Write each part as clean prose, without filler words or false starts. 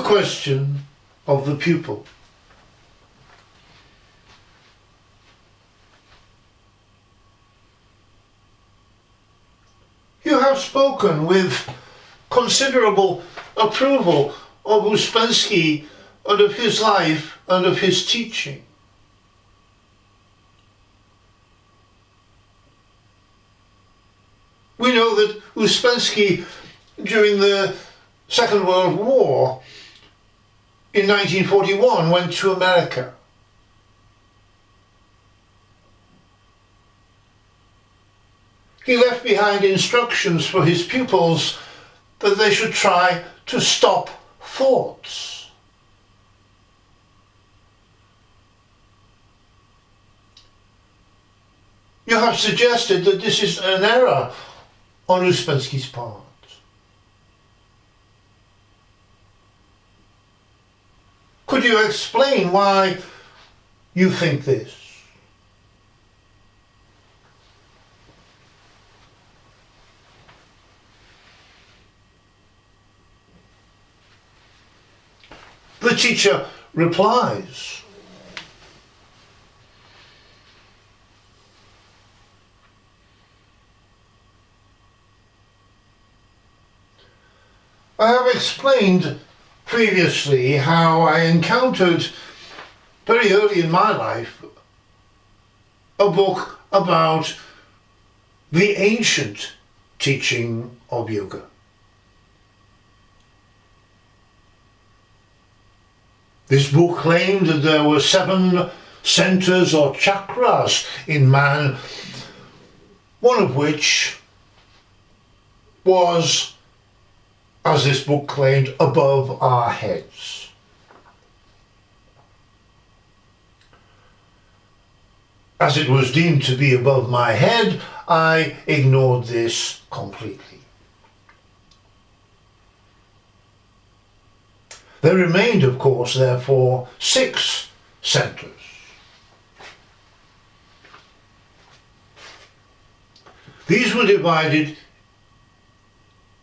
question of the pupil. You have spoken with considerable approval of Ouspensky and of his life and of his teaching. We know that Uspensky, during the Second World War in 1941, went to America. He left behind instructions for his pupils that they should try to stop thoughts. You have suggested that this is an error on Ouspensky's part. Could you explain why you think this? The teacher replies, I have explained previously how I encountered very early in my life a book about the ancient teaching of yoga. This book claimed that there were 7 centers or chakras in man, one of which was, as this book claimed, above our heads. As it was deemed to be above my head, I ignored this completely. There remained, of course, therefore, 6 centers. These were divided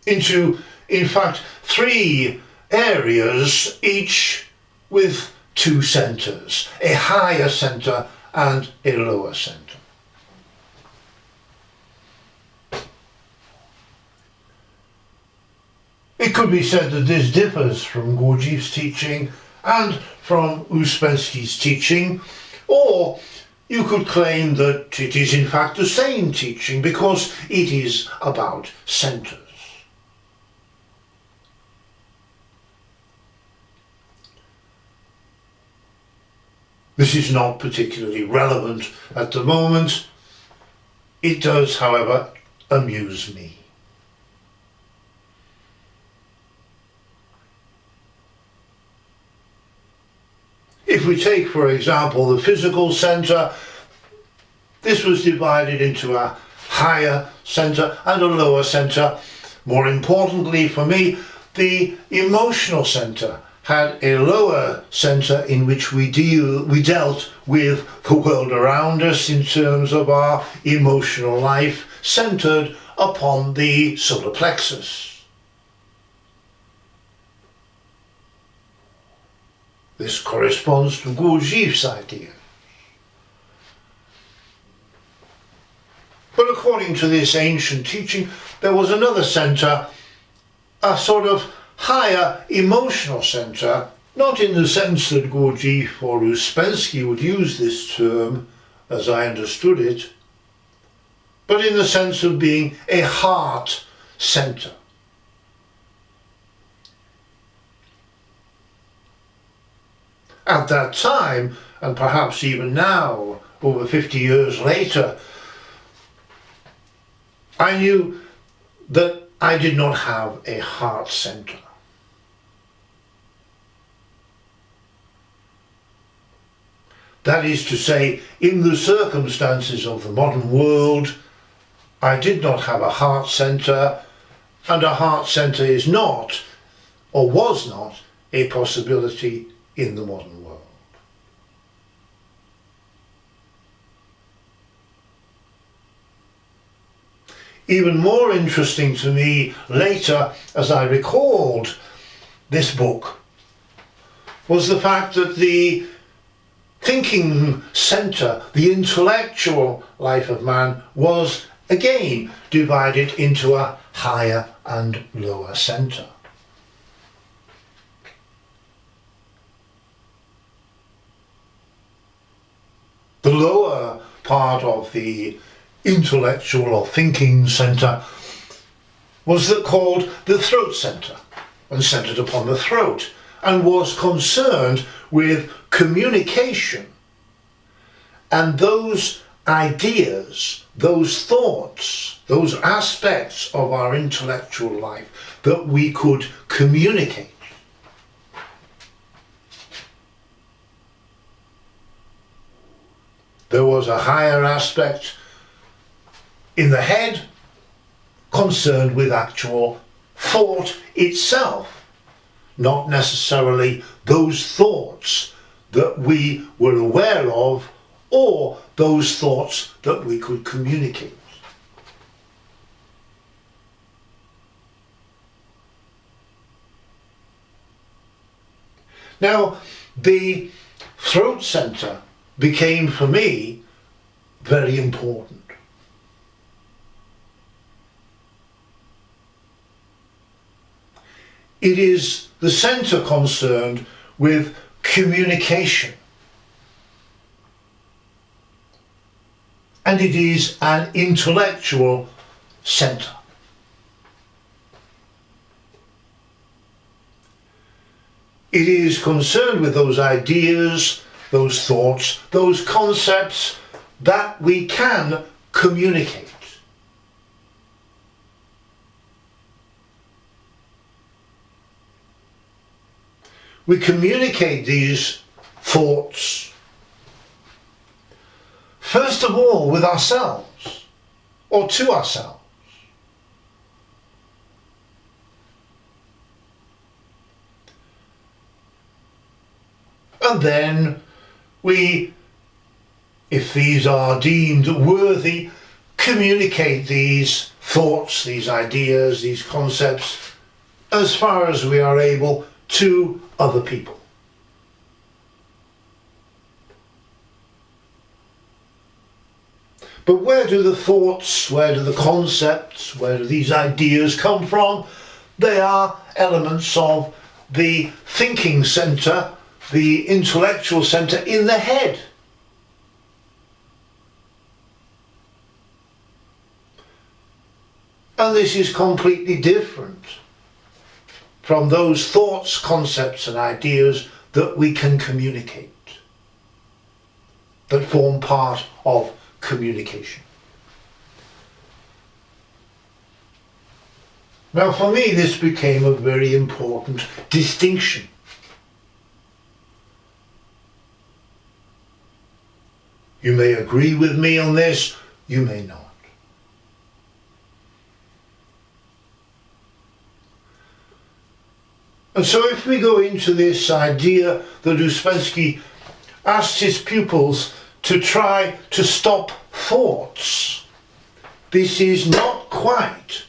into, in fact, 3 areas, each with 2 centers, a higher center and a lower center. It could be said that this differs from Gurdjieff's teaching and from Ouspensky's teaching, or you could claim that it is in fact the same teaching because it is about centers. This is not particularly relevant at the moment. It does, however, amuse me. If we take, for example, the physical center, this was divided into a higher center and a lower center. More importantly for me, the emotional center had a lower center in which we dealt with the world around us in terms of our emotional life, centered upon the solar plexus. This corresponds to Gurdjieff's idea. But according to this ancient teaching, there was another center, a sort of higher emotional center, not in the sense that Gurdjieff or Uspensky would use this term, as I understood it, but in the sense of being a heart center. At that time, and perhaps even now, over 50 years later, I knew that I did not have a heart center. That is to say, in the circumstances of the modern world, I did not have a heart center, and a heart center is not, or was not, a possibility in the modern world. Even more interesting to me later, as I recalled this book, was the fact that the thinking centre, the intellectual life of man, was again divided into a higher and lower centre. The lower part of the intellectual or thinking centre was called the throat centre, and centred upon the throat, and was concerned with communication and those ideas, those thoughts, those aspects of our intellectual life that we could communicate. There was a higher aspect in the head concerned with actual thought itself, not necessarily those thoughts that we were aware of or those thoughts that we could communicate. Now, the throat centre became for me very important. It is the centre concerned with communication, and it is an intellectual centre. It is concerned with those ideas, those thoughts, those concepts that we can communicate. We communicate these thoughts, first of all, with ourselves, or to ourselves. And then we, if these are deemed worthy, communicate these thoughts, these ideas, these concepts, as far as we are able, to other people. But where do the thoughts, where do the concepts, where do these ideas come from? They are elements of the thinking centre, the intellectual centre in the head. And this is completely different from those thoughts, concepts and ideas that we can communicate, that form part of communication. Now for me this became a very important distinction. You may agree with me on this, you may not. And so if we go into this idea that Uspensky asked his pupils to try to stop thoughts, this is not quite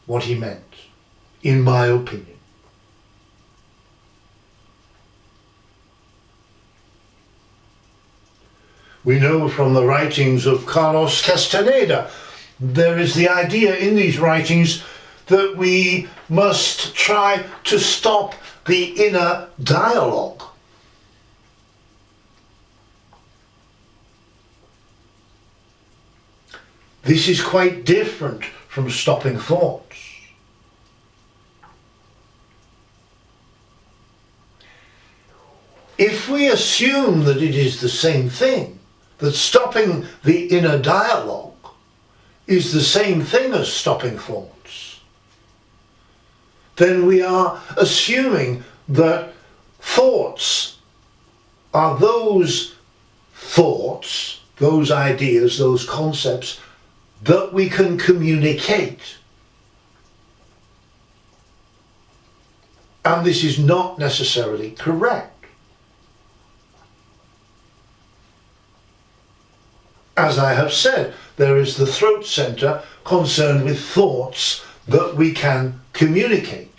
what he meant, in my opinion. We know from the writings of Carlos Castaneda, there is the idea in these writings that we must try to stop the inner dialogue. This is quite different from stopping thoughts. If we assume that it is the same thing, that stopping the inner dialogue is the same thing as stopping thoughts, then we are assuming that thoughts are those thoughts, those ideas, those concepts that we can communicate. And this is not necessarily correct. As I have said, there is the throat centre concerned with thoughts that we can communicate.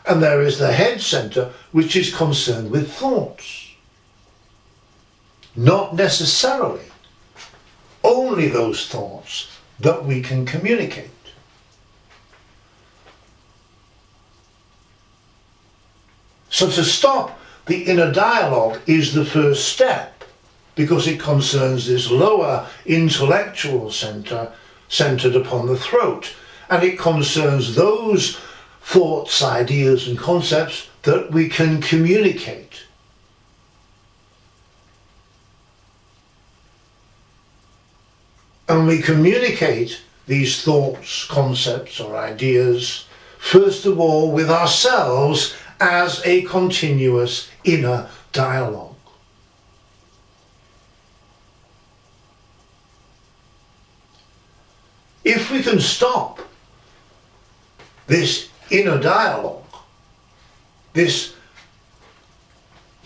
And there is the head centre, which is concerned with thoughts. Not necessarily only those thoughts that we can communicate. So to stop the inner dialogue is the first step, because it concerns this lower intellectual centre centred upon the throat, and it concerns those thoughts, ideas and concepts that we can communicate. And we communicate these thoughts, concepts or ideas, first of all with ourselves as a continuous inner dialogue. If we can stop this inner dialogue, this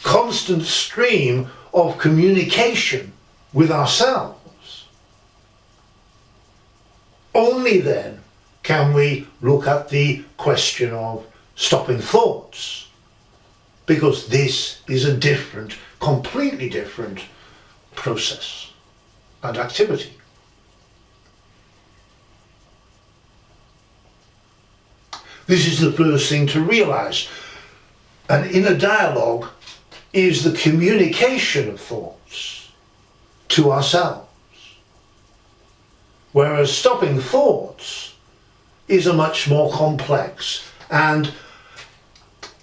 constant stream of communication with ourselves, only then can we look at the question of stopping thoughts, because this is a different, completely different process and activity. This is the first thing to realise. An inner dialogue is the communication of thoughts to ourselves, whereas stopping thoughts is a much more complex and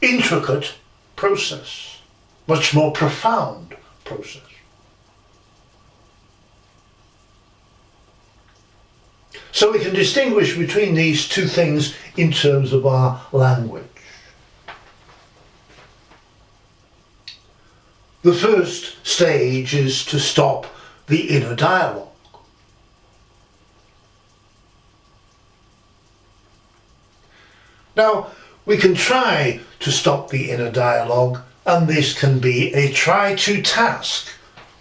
intricate process, much more profound process. So we can distinguish between these two things in terms of our language. The first stage is to stop the inner dialogue. Now, we can try to stop the inner dialogue, and this can be a try-to task,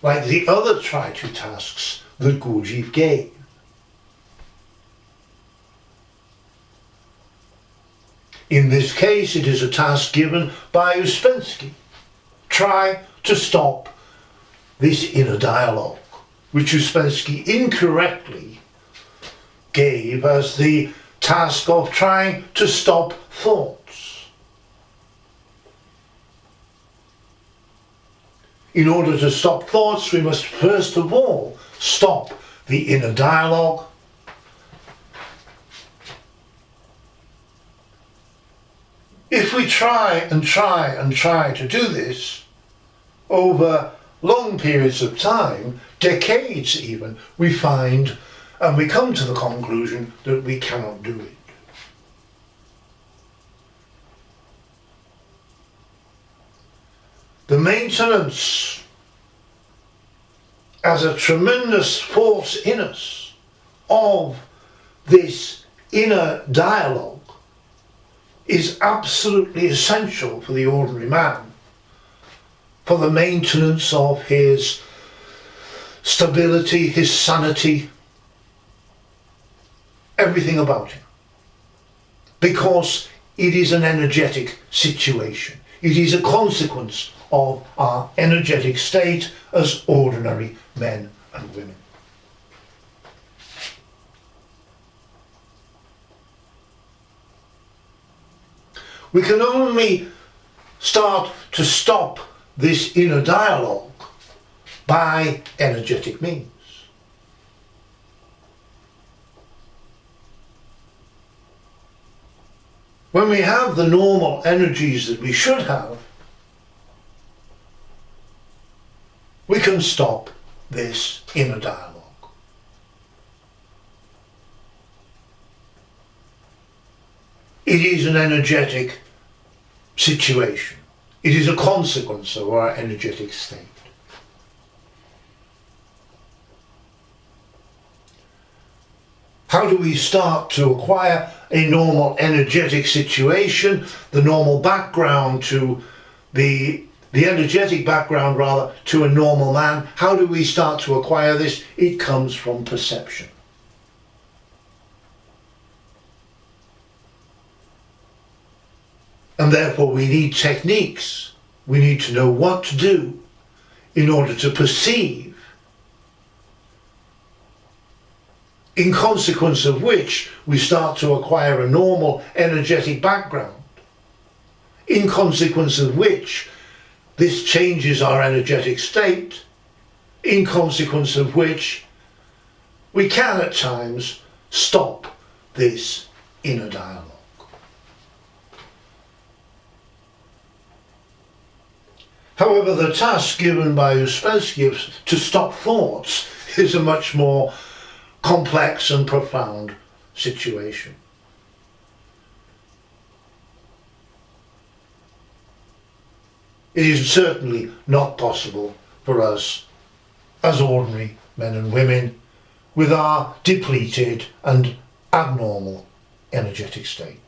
like the other try-to tasks that Gurdjieff gave. In this case, it is a task given by Ouspensky. Try to stop this inner dialogue, which Uspensky incorrectly gave as the task of trying to stop thoughts. In order to stop thoughts, we must first of all stop the inner dialogue. If we try and try to do this over long periods of time, decades even, we find and we come to the conclusion that we cannot do it. The maintenance as a tremendous force in us of this inner dialogue is absolutely essential for the ordinary man, for the maintenance of his stability, his sanity, everything about him. Because it is an energetic situation. It is a consequence of our energetic state as ordinary men and women. We can only start to stop this inner dialogue by energetic means. When we have the normal energies that we should have, we can stop this inner dialogue. It is an energetic situation. It is a consequence of our energetic state. How do we start to acquire a normal energetic situation, the normal background to the energetic background rather to a normal man? How do we start to acquire this? It comes from perception. And therefore we need techniques. We need to know what to do in order to perceive, in consequence of which we start to acquire a normal energetic background, in consequence of which this changes our energetic state, in consequence of which we can at times stop this inner dialogue. However, the task given by Uspensky to stop thoughts is a much more complex and profound situation. It is certainly not possible for us as ordinary men and women with our depleted and abnormal energetic state.